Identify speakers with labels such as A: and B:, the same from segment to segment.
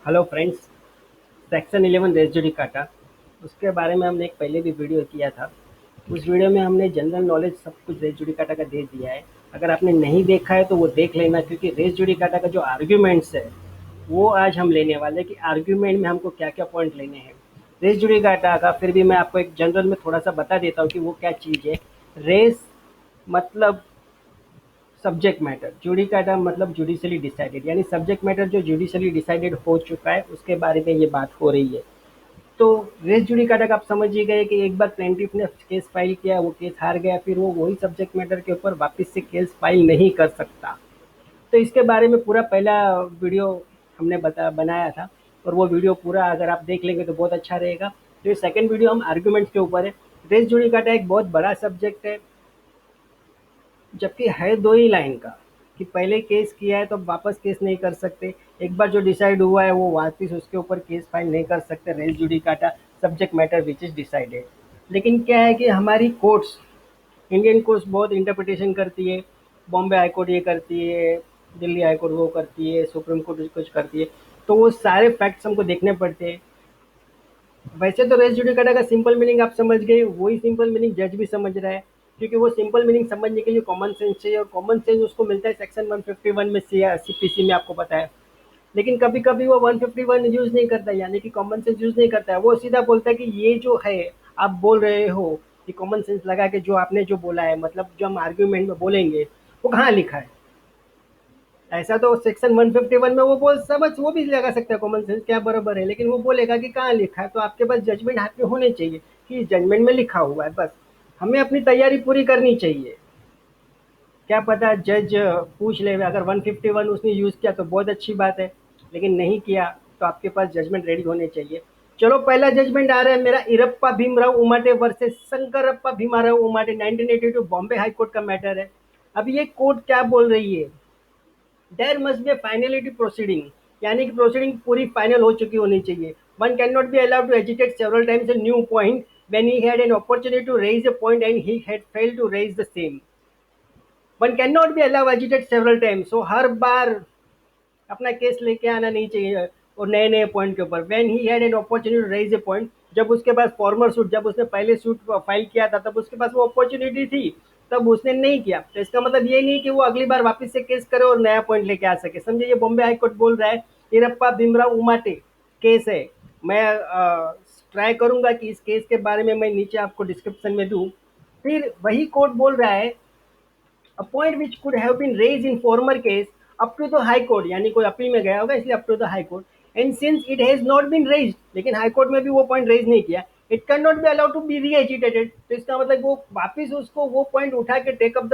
A: Hello friends. Section 11 res judicata, उसके बारे में हमने एक पहले भी वीडियो किया था। उस वीडियो में हमने जनरल नॉलेज सब कुछ रेस जुडिकाटा का दे दिया है। अगर आपने नहीं देखा है तो वो देख लेना, क्योंकि रेस जुडिकाटा का जो आर्ग्यूमेंट्स है वो आज हम लेने वाले हैं कि आर्ग्यूमेंट में हमको क्या क्या पॉइंट लेने हैं रेस जुडिकाटा का। फिर भी मैं आपको एक जनरल में थोड़ा सा बता देता हूँ कि वो क्या चीज़ है। रेस मतलब सब्जेक्ट मैटर, जुडिकाटा मतलब जुडिशली डिसाइडेड, यानी सब्जेक्ट मैटर जो जुडिशली डिसाइडेड हो चुका है उसके बारे में ये बात हो रही है। तो रेस जुडिकाटा का आप समझ ही गए कि एक बार प्लेंटिफ ने केस फाइल किया, वो केस हार गया, फिर वो वही सब्जेक्ट मैटर के ऊपर वापस से केस फाइल नहीं कर सकता। तो इसके बारे में पूरा पहला वीडियो हमने बनाया था, और वो वीडियो पूरा अगर आप देख लेंगे तो बहुत अच्छा रहेगा। तो ये सेकंड वीडियो हम आर्गुमेंट के ऊपर है। रेस जुडिकाटा एक बहुत बड़ा सब्जेक्ट है, जबकि है दो ही लाइन का, कि पहले केस किया है तो वापस केस नहीं कर सकते। एक बार जो डिसाइड हुआ है वो वापस उसके ऊपर केस फाइल नहीं कर सकते। Res judicata subject matter which is decided. लेकिन क्या है कि हमारी कोर्ट्स, इंडियन कोर्ट्स बहुत इंटरप्रिटेशन करती है। बॉम्बे हाई कोर्ट ये करती है, दिल्ली हाई कोर्ट वो करती है, सुप्रीम कोर्ट कुछ करती है। तो वो सारे फैक्ट्स हमको देखने पड़ते हैं। वैसे तो रेस जुडिकाटा का सिंपल मीनिंग आप समझ गए, वही सिंपल मीनिंग जज भी समझ रहा है, क्योंकि वो सिंपल मीनिंग समझने के लिए कॉमन सेंस चाहिए, और कॉमन सेंस उसको मिलता है सेक्शन 151 में, सीपीसी में, आपको पता है। लेकिन कभी कभी वो 151 यूज नहीं करता, यानी कि कॉमन सेंस यूज नहीं करता है। वो सीधा बोलता है कि ये जो है आप बोल रहे हो, कि कॉमन सेंस लगा के जो आपने जो बोला है, मतलब जो हम आर्ग्यूमेंट में बोलेंगे वो कहाँ लिखा है। ऐसा तो सेक्शन 151 में वो बोल समझ वो भी लगा सकता है कॉमन सेंस क्या बराबर है, लेकिन वो बोलेगा कि कहाँ लिखा है। तो आपके पास जजमेंट हाथ में होने चाहिए कि जजमेंट में लिखा हुआ है, बस हमें अपनी तैयारी पूरी करनी चाहिए। क्या पता जज पूछ ले, अगर 151 उसने यूज किया तो बहुत अच्छी बात है, लेकिन नहीं किया तो आपके पास जजमेंट रेडी होने चाहिए। चलो पहला जजमेंट आ रहा है मेरा, Irappa Bhimrao Umate versus Shankarappa Bhimarao Umate, 1982 Bombay High Court का मैटर है। अब ये कोर्ट क्या बोल रही है, there must be finality proceeding, यानी कि प्रोसीडिंग पूरी फाइनल हो चुकी होनी चाहिए। One can not be allowed to agitate several times a new point when he had an opportunity to raise a point and he had failed to raise the same. One can not be allow agitate several times, so हर बार अपना case लेके आना नहीं चाहिए, और नए नए पॉइंट के ऊपर। When he had an opportunity to raise a point, जब उसके पास फॉर्मर सूट, जब उसने पहले सूट फाइल किया था तब उसके पास वो अपॉर्चुनिटी थी, तब उसने नहीं किया। तो इसका मतलब ये नहीं कि वो अगली बार वापस से केस करे और नया पॉइंट लेके आ सके। समझे, ये बॉम्बे हाईकोर्ट बोल रहा है, इरप्पा भीमराव उमाटे केस है। मैं ट्राई करूंगा कि इस केस के बारे में मैं नीचे आपको डिस्क्रिप्शन में दूं। फिर वही कोर्ट बोल रहा है, a point which could have been raised in former case up to the high court, यानी कोई अपील में गया होगा इसलिए up to the high court, and since it has not been raised, लेकिन हाई कोर्ट में भी वो पॉइंट रेज नहीं किया, it can not be allowed to be reagitated. तो इसका मतलब वो वापिस उसको वो पॉइंट उठा के take up the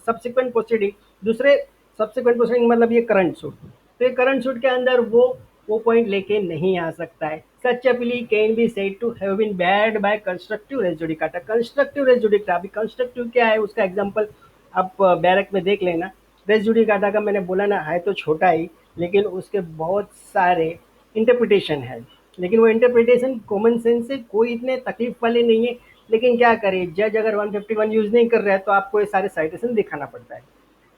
A: subsequent proceeding, दूसरे सब्सिक्वेंट प्रोसीडिंग, मतलब ये करंट सूट। तो ये करंट सूट के अंदर वो पॉइंट लेके नहीं आ सकता है। Such appeal can be said to have been bad by constructive res judicata. Constructive res judicata, अभी कंस्ट्रक्टिव क्या है उसका एग्जांपल आप बैरक में देख लेना। रेस जुडिकाटा का मैंने बोला ना, है तो छोटा ही, लेकिन उसके बहुत सारे इंटरप्रिटेशन है। लेकिन वो इंटरप्रिटेशन कॉमन सेंस से कोई इतने तकलीफ वाले नहीं है। लेकिन क्या करे, जज अगर 151 यूज नहीं कर रहा है तो आपको ये सारे साइटेशन दिखाना पड़ता है।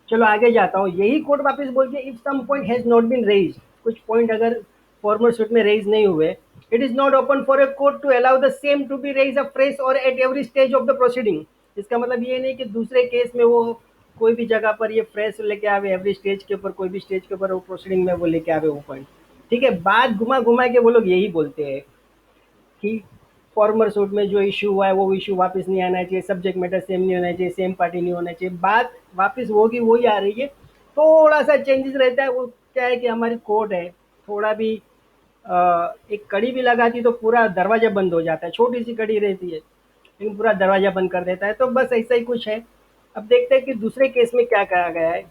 A: चलो आगे जाता हूँ। यही कोर्ट वापस बोल के, if some point has not been raise, कुछ पॉइंट अगर फॉर्मर सूट में रेज नहीं हुए, it is not open for a court to allow the same to be raise afresh or at every stage of the proceeding. इसका मतलब ये नहीं कि दूसरे केस में वो कोई भी जगह पर ये फ्रेश लेके आवे, एवरी स्टेज के ऊपर, कोई भी स्टेज के ऊपर वो प्रोसीडिंग में वो लेके आवे वो पॉइंट। ठीक है, बात घुमा घुमा के वो लोग यही बोलते हैं कि फॉर्मर सूट में जो इशू हुआ है वो इशू वापस नहीं आना चाहिए, सब्जेक्ट मैटर सेम नहीं होना चाहिए, सेम पार्टी नहीं होना चाहिए। बात वापस होगी वही आ रही है, थोड़ा सा चेंजेस रहता है। वो क्या है कि हमारी कोर्ट है, थोड़ा भी एक कड़ी भी लगाती तो पूरा दरवाजा बंद हो जाता है, छोटी सी कड़ी रहती है लेकिन पूरा दरवाजा बंद कर देता है। तो बस ऐसा ही कुछ है। अब देखते हैं कि दूसरे केस में क्या कहा गया है।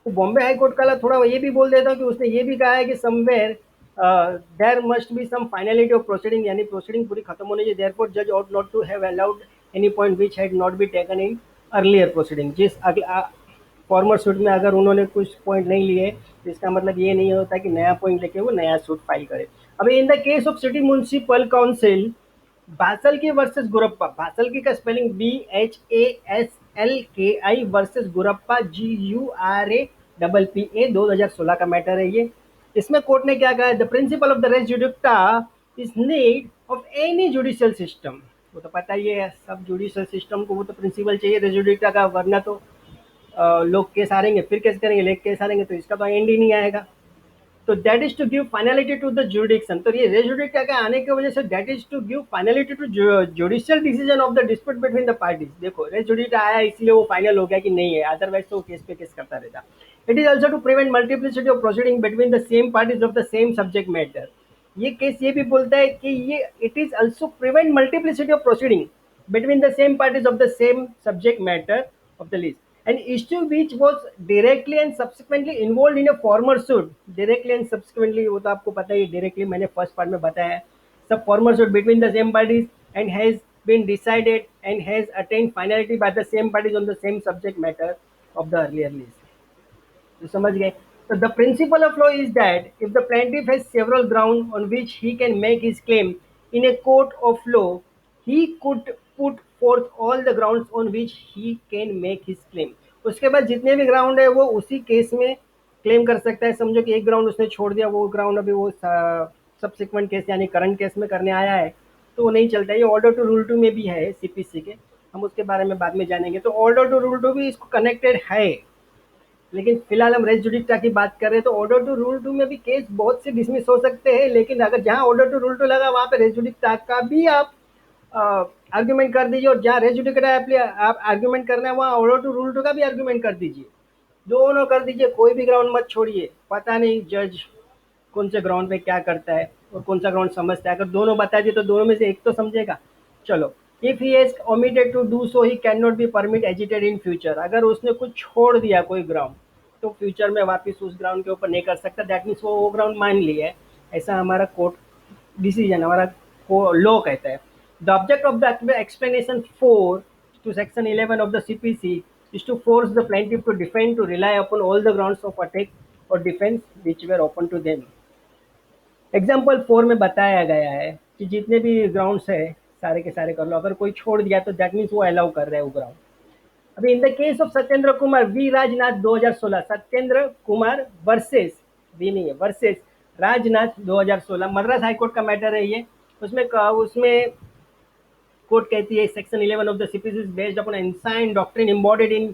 A: तो बॉम्बे हाई कोर्ट का थोड़ा ये भी बोल देता हूँ कि उसने ये भी कहा है कि somewhere there must be some finality of proceeding, यानी प्रोसीडिंग पूरी खत्म होनी चाहिए। देयरफॉर जज ought not to have allowed any point which had not been taken in earlier proceeding. जिस फॉर्मर सूट में अगर उन्होंने कुछ पॉइंट नहीं लिए तो इसका मतलब ये नहीं होता कि नया पॉइंट लेके वो नया सूट फाइल करे। अभी in the case of city municipal council बासल की वर्सेस गुरप्पा, बासल की का spelling BHASLKI versus Gurappa GURAPPA, PPA 2016 का मैटर है ये। इसमें कोर्ट ने क्या कहा, the principle of the res judicata is need of any judicial system. वो तो पता ही है सब जुडिशियल सिस्टम को, वो तो प्रिंसिपल चाहिए रेस जुडिक्टा का, वरना तो लोग केस हारेंगे, फिर केस करेंगे, लेक केस हारेंगे तो इसका तो एंड ही नहीं आएगा। तो that is to give finality to the judication. तो ये रेस जुडिक्टा के आने की वजह से that is to give finality to judicial decision of the dispute between the parties. देखो रेस जुडिक्टा आया इसलिए वो फाइनल हो गया कि नहीं है, अदरवाइज तो केस पे केस करता रहता। It is also to prevent multiplicity of proceeding between the same parties of the same subject matter. ये केस ये भी बोलता है कि ये it is also prevent multiplicity of proceeding between the same parties of the same subject matter of the list, an issue which was directly and subsequently involved in a former suit। directly and subsequently वो तो आपको पता ही है, directly मैंने first part में बताया है, सब former suit between the same parties and has been decided and has attained finality by the same parties on the same subject matter of the earlier list। तो समझ गए। तो the principle of law is that if the plaintiff has several ground on which he can make his claim in a court of law, he could put fourth all the grounds on which he can make his claim. उसके बाद जितने भी ground है वो उसी case में claim कर सकता है। समझो कि एक ग्राउंड उसने छोड़ दिया, वो ग्राउंड अभी वो सब्सिक्वेंट केस यानी करंट केस में करने आया है, तो वो नहीं चलता। ये ऑर्डर टू रूल 2 में भी है सीपीसी के, हम उसके बारे में बाद में जानेंगे। तो ऑर्डर टू रूल 2 भी इसको कनेक्टेड है, लेकिन फिलहाल हम रेस जुडिक्टा की बात कर रहे हैं। तो ऑर्डर टू रूल 2 में भी केस बहुत से डिसमिस हो सकते हैं, लेकिन अगर जहां ऑर्डर टू रूल 2 लगा वहां पे रेस जुडिक्टा का भी आप आर्ग्यूमेंट कर दीजिए, और जहां रेस जुडिक्टा आप आर्ग्यूमेंट करना है वहां ऑर्डर टू रूल 2 का भी आर्ग्यूमेंट कर दीजिए। दोनों कर दीजिए, कोई भी ग्राउंड मत छोड़िए। पता नहीं जज कौन से ग्राउंड पे क्या करता है और कौन सा ग्राउंड समझता है। अगर दोनों बता दिए तो दोनों में से एक तो समझेगा। चलो, if he has omitted to do so he can not be permit agitated in future. अगर उसने कुछ छोड़ दिया कोई ग्राउंड, तो फ्यूचर में वापस उस ग्राउंड के ऊपर नहीं कर सकता। दैट मीन्स वो ग्राउंड मान लिया है, ऐसा हमारा कोर्ट डिसीजन, हमारा लॉ कहता है। The object of the explanation 4 to section 11 of the CPC is to force the plaintiff to defend to rely upon all the grounds of attack or defense which were open to them। Example 4 में बताया गया है कि जितने भी grounds है सारे के सारे कर लो, अगर कोई छोड़ दिया तो दैट मीन्स वो अलाउ कर रहा है वो ग्राउंड। अभी in the case of Satyendra Kumar V Rajnath 2016, Satyendra Kumar versus, V नहीं है, वर्सेस राजनाथ 2016, मद्रास हाईकोर्ट का मैटर है ये। उसमें कोर्ट कहती है section 11 of the CPC is based upon ancient doctrine embodied in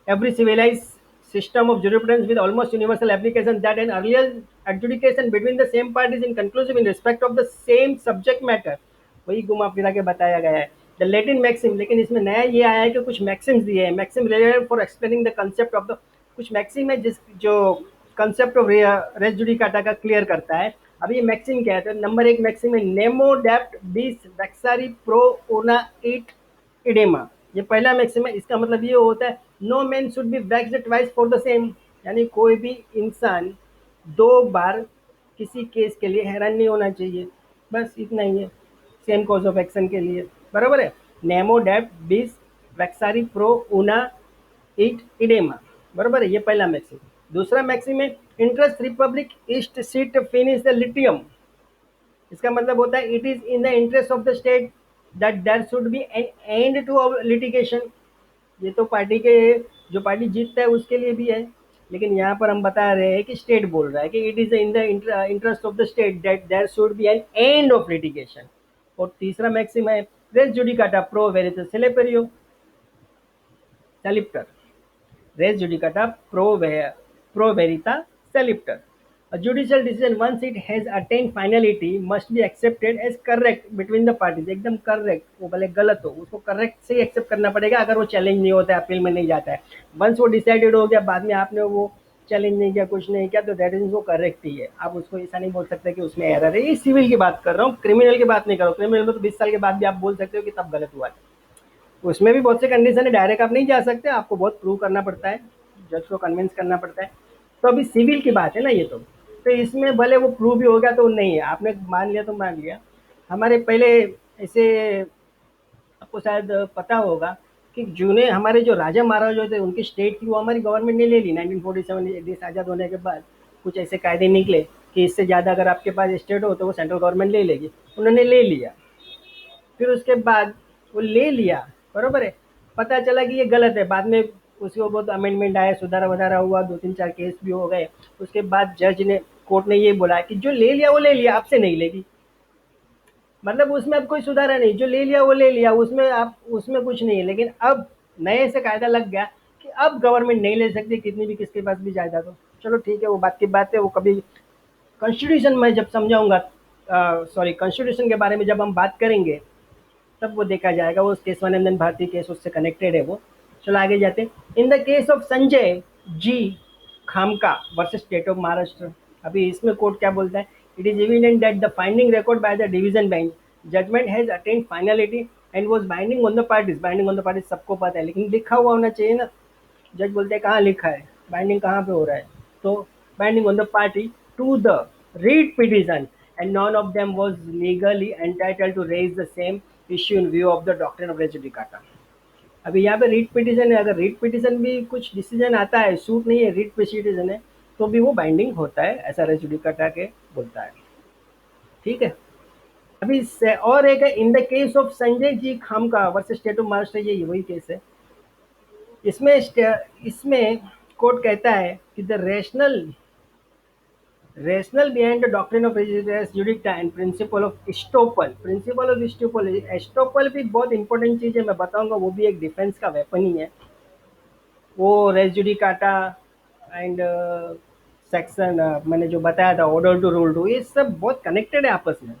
A: every civilized system of jurisprudence with almost universal application that an earlier adjudication between the same parties in conclusive in respect of the same subject matter। वही घुमा फिरा के बताया गया है। The Latin maxim, लेकिन इसमें नया ये आया है कि कुछ मैक्सिम्स दिए हैं। Maxim relevant for explaining the concept of the, कुछ मैक्सिम है जिस जो कंसेप्ट ऑफ रेस जुडिकाटा का क्लियर करता है। अब ये मैक्सिम क्या है, तो नंबर 1 मैक्सिम है नेमो डेप्ट बीस वैक्सारी प्रो ओना इट इडेमा। ये पहला मैक्सिम है। इसका मतलब ये होता है no man should be vexed twice for the same, यानी कोई भी इंसान 2 बार किसी केस के लिए हैरान नहीं होना चाहिए। बस इतना ही है, सेम कॉज ऑफ एक्शन के लिए, बराबर है। नेमो डेप्ट बीस वैक्सारी प्रो उना इट इडेमा, बराबर है। ये पहला मैक्सिम। दूसरा मैक्सिम है interest reipublicae ut sit finis the litium. इसका मतलब होता है it is in the interest of the state that there should be an end to litigation. ये तो पार्टी के, जो पार्टी जीतता है उसके लिए भी है, लेकिन यहाँ पर हम बता रहे हैं कि स्टेट बोल रहा है कि it is in the interest of the state that there should be an end of litigation. और तीसरा मैक्सिम है रेस जुडिकाटा प्रो वेरिtas सेलेपेरियो सेलिप्टर। रेस जुडिकाटा प्रो वेरिता सेलिप्टर। A judicial decision once it has attained finality must be accepted as correct between the parties। एकदम correct, वो भले गलत हो उसको करेक्ट से ही एक्सेप्ट करना पड़ेगा, अगर वो चैलेंज नहीं होता है, अपील में नहीं जाता है। वंस वो डिसाइडेड हो गया, बाद में आपने वो चैलेंज नहीं किया, कुछ नहीं किया, तो दैट इज वो करेक्ट ही है। आप उसको ऐसा नहीं बोल सकते कि उसमें एरर है। ये सिविल की बात कर रहा हूँ, क्रिमिनल की बात नहीं कर रहा हूँ। क्रिमिनल में तो 20 साल के बाद भी आप बोल सकते हो कि तब गलत हुआ है। उसमें भी बहुत से कंडीशन है, डायरेक्ट आप नहीं जा सकते, आपको बहुत प्रूव करना पड़ता है, जज को कन्विंस करना पड़ता है। तो अभी सिविल की बात है ना ये तो इसमें भले वो प्रूव भी हो गया तो नहीं है, आपने मान लिया तो मान लिया। हमारे पहले ऐसे, आपको शायद पता होगा कि जूने हमारे जो राजा महाराजा थे उनकी स्टेट थी, वो हमारी गवर्नमेंट ने ले ली। 1947 देश आज़ाद होने के बाद कुछ ऐसे कायदे निकले कि इससे ज़्यादा अगर आपके पास स्टेट हो तो वो सेंट्रल गवर्नमेंट ले लेगी। उन्होंने ले लिया, फिर उसके बाद वो ले लिया, बराबर है। पता चला कि ये गलत है, बाद में उसके ऊपर तो अमेंडमेंट आया, सुधारा वधारा हुआ, 2-3-4 केस भी हो गए। उसके बाद जज ने, कोर्ट ने ये बोला कि जो ले लिया वो ले लिया, आपसे नहीं लेगी। मतलब उसमें अब कोई सुधारा नहीं, जो ले लिया वो ले लिया, उसमें आप उसमें कुछ नहीं है। लेकिन अब नए से कायदा लग गया कि अब गवर्नमेंट नहीं ले सकती कितनी भी, किसके पास भी जायदाद हो। चलो ठीक है, वो बात की बात है, वो कभी कॉन्स्टिट्यूशन में जब समझाऊंगा, सॉरी, कॉन्स्टिट्यूशन के बारे में जब हम बात करेंगे तब वो देखा जाएगा। वो केस स्वानंदन भारती केस उससे कनेक्टेड है वो। चलो आगे जाते हैं। In the case of Sanjay ji Khamka versus state of Maharashtra. अभी इसमें कोर्ट क्या बोलता है? It is evident that the finding record by the division bench judgment has attend finality and was binding on the parties. Binding on the parties सबको पता है, लेकिन लिखा हुआ होना चाहिए ना। जज बोलते हैं कहाँ लिखा है, बाइंडिंग कहाँ पे हो रहा है? तो binding on the party to the writ petition and none of them was legally entitled to raise the same issue in view of the doctrine of res judicata। अभी यहाँ पे रीट पिटिशन है, अगर रीट पिटिशन भी कुछ डिसीजन आता है, suit नहीं है, रीट पिटिशन है, तो भी वो बाइंडिंग होता है, ऐसा रेस जुडिकाटा के बोलता है। ठीक है। अभी और एक है in the case of Sanjay ji Khamka versus state of Maharashtra, ये वही केस है। इसमें इसमें कोर्ट कहता है कि the rationale behind the doctrine of res judicata and principle of estoppel। Principle of estoppel, estoppel भी बहुत इंपॉर्टेंट चीज है, मैं बताऊंगा, वो भी एक डिफेंस का वेपन ही है। वो रेस जुडिकाटा एंड सेक्शन मैंने जो बताया था, ऑर्डर टू रूल टू, ये सब बहुत कनेक्टेड है आपस में।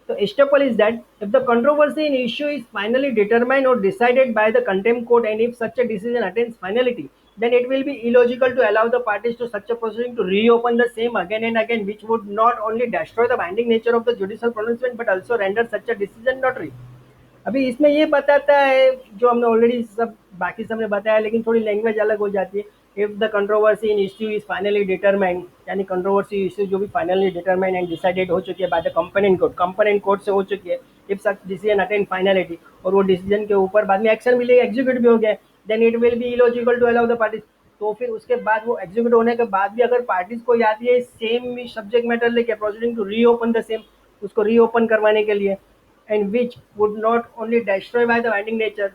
A: तो estoppel is that if the controversy in issue is finally determined or decided by the contempt court and if such a decision attains finality, then it will be illogical to allow the parties to such a proceeding to reopen the same again and again, which would not only destroy the binding nature of the judicial pronouncement but also render such a decision not real। अभी इसमें ये बताता है जो हमने already सब बाकी सबने बताया, लेकिन थोड़ी लैंग्वेज अलग हो जाती है। If the controversy in issue is finally determined, यानी कंट्रोवर्सी इश्यू जो भी फाइनली डिटरमाइंड एंड डिसाइडेड हो चुकी है बाय द कंपोनेंट कोर्ट से हो चुकी है, if such decision attain finality, और वो डिसीजन के ऊपर बाद में एक्शन भी लेगा, एग्जीक्यूट भी हो गया, then it will be illogical to allow the parties. तो फिर उसके बाद वो एग्जीक्यूट होने के बाद भी अगर पार्टीज को आती है सेम सब्जेक्ट मैटर लेके proceeding to reopen the same, उसको रीओपन करवाने के लिए, and which would not only destroy by the binding nature।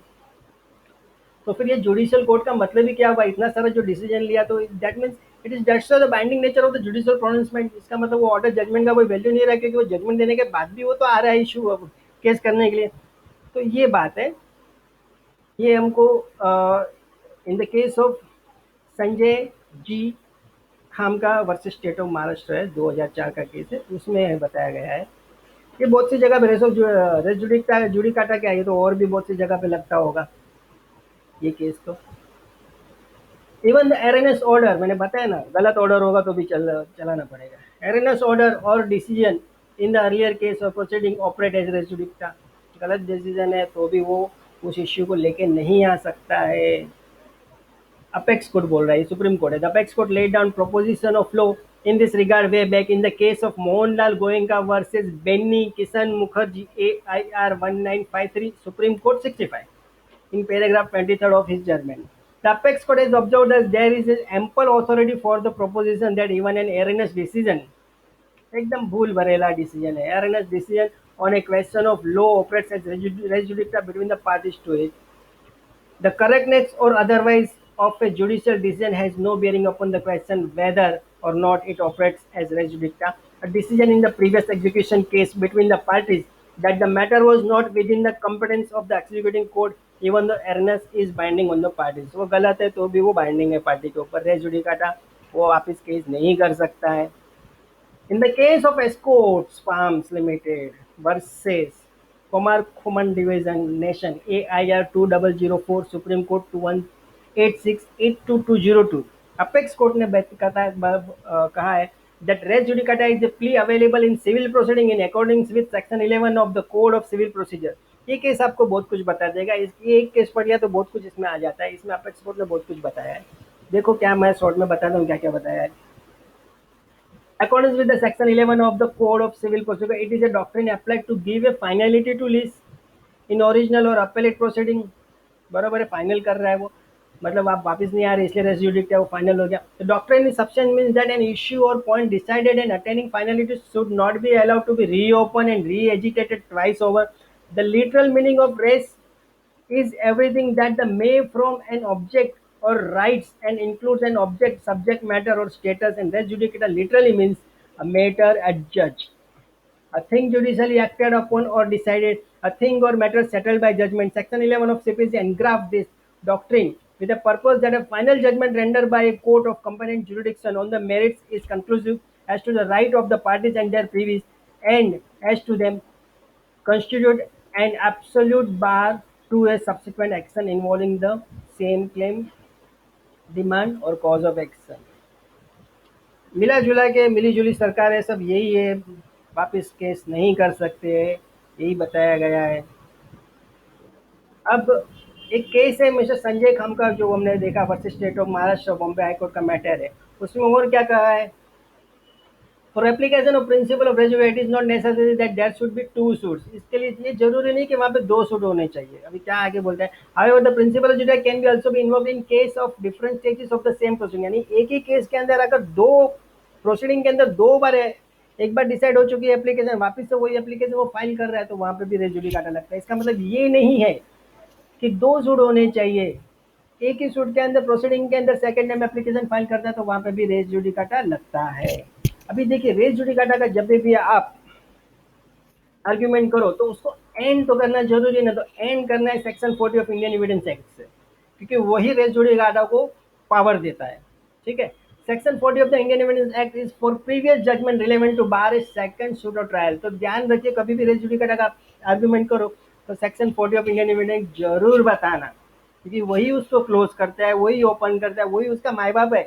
A: तो फिर ये जुडिशियल कोर्ट का मतलब ही क्या हुआ? इतना सारा जो डिसीजन लिया, तो that means it is destroy the binding nature of the judicial pronouncement. इसका मतलब वो ऑर्डर जजमेंट का कोई वैल्यू नहीं रहा, क्योंकि वो जजमेंट देने के बाद भी वो तो आ रहा है इशू अब केस करने के लिए। तो ये बात है। ये हमको in the case of Sanjay ji Khamka versus state of Maharashtra है, 2004 का केस है, उसमें बताया गया है। ये बहुत सी जगह पे रेस जुडिकाटा क्या है, ये तो और भी बहुत सी जगह पे लगता होगा ये केस तो। इवन द एरनेस ऑर्डर, मैंने बताया ना, गलत ऑर्डर होगा तो भी चलाना पड़ेगा। एरनेस ऑर्डर और decision in the earlier case of proceeding operate as res judicata. गलत डिसीजन है तो भी वो उस इश्यू को लेके नहीं आ सकता है। अपेक्स कोर्ट बोल रहा है, सुप्रीम कोर्ट है। The apex court laid down proposition of law in this regard way back in the case of Mohanlal Goenka versus Benny Kisan Mukherjee AIR 1953, Supreme Court 65 in paragraph 23 of his judgment। The apex court has observed that there is ample authority for the proposition that even an erroneous decision, एकदम भूल भरेला decision है, erroneous decision on a question of law operates as res judicata between the parties to it। The correctness or otherwise of a judicial decision has no bearing upon the question whether or not it operates as res judicata। A decision in the previous execution case between the parties that the matter was not within the competence of the executing court, even though erroneous is binding on the parties। वो गलत है तो भी वो binding है party के ऊपर, race judicata वो वापिस केस नहीं कर सकता है। In the case of Escorts Farms Limited versus Kumar Khuman Division Nation AIR 2004 Supreme Court 2186-82202, apex court ने कहा है that res judicata is a plea available in civil proceeding in accordance with section 11 of the Code of Civil Procedure। ये case आपको बहुत कुछ बता देगा, ये एक केस पढ़ लिया तो बहुत कुछ इसमें आ जाता है। इसमें अपेक्स कोर्ट ने बहुत कुछ बताया है। देखो क्या मैं शॉर्ट में बता दूं क्या क्या बताया है। According with the section 11 of the Code of Civil Procedure, it is a doctrine applied to give a finality to lease in original or appellate proceeding। बराबर है, फाइनल कर रहा है वो, मतलब आप वापस नहीं आ रहे इसलिए रेस जुडिक्टा वो फाइनल हो गया। The doctrine is substance means that an issue or point decided and attaining finality should not be allowed to be reopened and re-agitated twice over। The literal meaning of res is everything that the may from an object or rights and includes an object, subject matter, or status, and res judicata literally means a matter adjudged, a thing judicially acted upon or decided, a thing or matter settled by judgment. Section 11 of CPC engraft this doctrine with the purpose that a final judgment rendered by a court of competent jurisdiction on the merits is conclusive as to the right of the parties and their privies, and as to them constitute an absolute bar to a subsequent action involving the same claim, demand, or cause of action. मिला जुला के मिली जुली सरकार है, सब यही है, वापस case नहीं कर सकते, यही बताया गया है। अब एक केस है मिस्टर संजय खमकर जो हमने देखा versus state of Maharashtra Bombay high court का मैटर है। उसमें और क्या कहा है, for application of principle of रेजुए it is not necessary that there should be two suits. इसके लिए ये जरूरी नहीं कि वहाँ पे दो सूट होने चाहिए। अभी क्या आगे बोलते हैं, however the principle of जुडिस can be also be involved in case of different stages of the same proceeding. यानी एक ही केस के अंदर अगर दो प्रोसीडिंग के अंदर दो बार है, एक बार डिसाइड हो चुकी है एप्लीकेशन, वापस से वही एप्लीकेशन वो फाइल कर रहा है, तो वहाँ पे भी रेस जुडिकाटा लगता है। इसका मतलब ये नहीं है कि दो सूट होने चाहिए। एक ही सूट के अंदर प्रोसीडिंग के अंदर सेकंड टाइम एप्लीकेशन फाइल करता है तो वहां पे भी रेस जुडिकाटा लगता है। अभी देखिए रेस जुडिकाटा का जब भी आप आर्ग्यूमेंट करो तो उसको एंड तो करना जरूरी ना, तो एंड करना है section 40 of Indian evidence act से, क्योंकि वही रेस जुडिकाटा को पावर देता है। ठीक है, section 40 of the Indian evidence act is for previous judgement relevant to bar a second suit और ट्रायल। तो ध्यान रखिए कभी भी रेस जुडिकाटा का आर्ग्यूमेंट करो तो सेक्शन 40 ऑफ इंडियन एविडेंस जरूर बताना, क्योंकि वही उसको क्लोज करता है, वही ओपन करता है, वही उसका माई बाप है।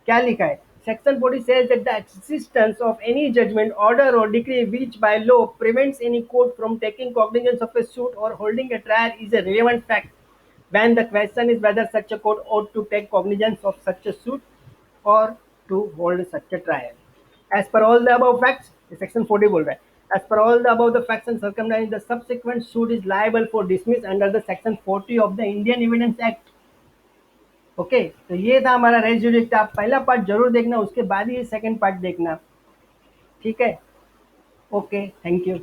A: क्या लिखा है, section 40 says that the existence of any judgment, order or decree which by law prevents any court from taking cognizance of a suit or holding a trial is a relevant fact when the question is whether such a court ought to take cognizance of such a suit or to hold such a trial. As per all the above facts, section 40 बोल रहा है, as per all the above the facts and circumstances, the subsequent suit is liable for dismiss under the section 40 of the Indian Evidence Act. Okay तो ये था हमारा race जुडिक्टा। आप पहला part जरूर देखना, उसके बाद ही सेकंड पार्ट देखना। ठीक है, ओके, थैंक यू।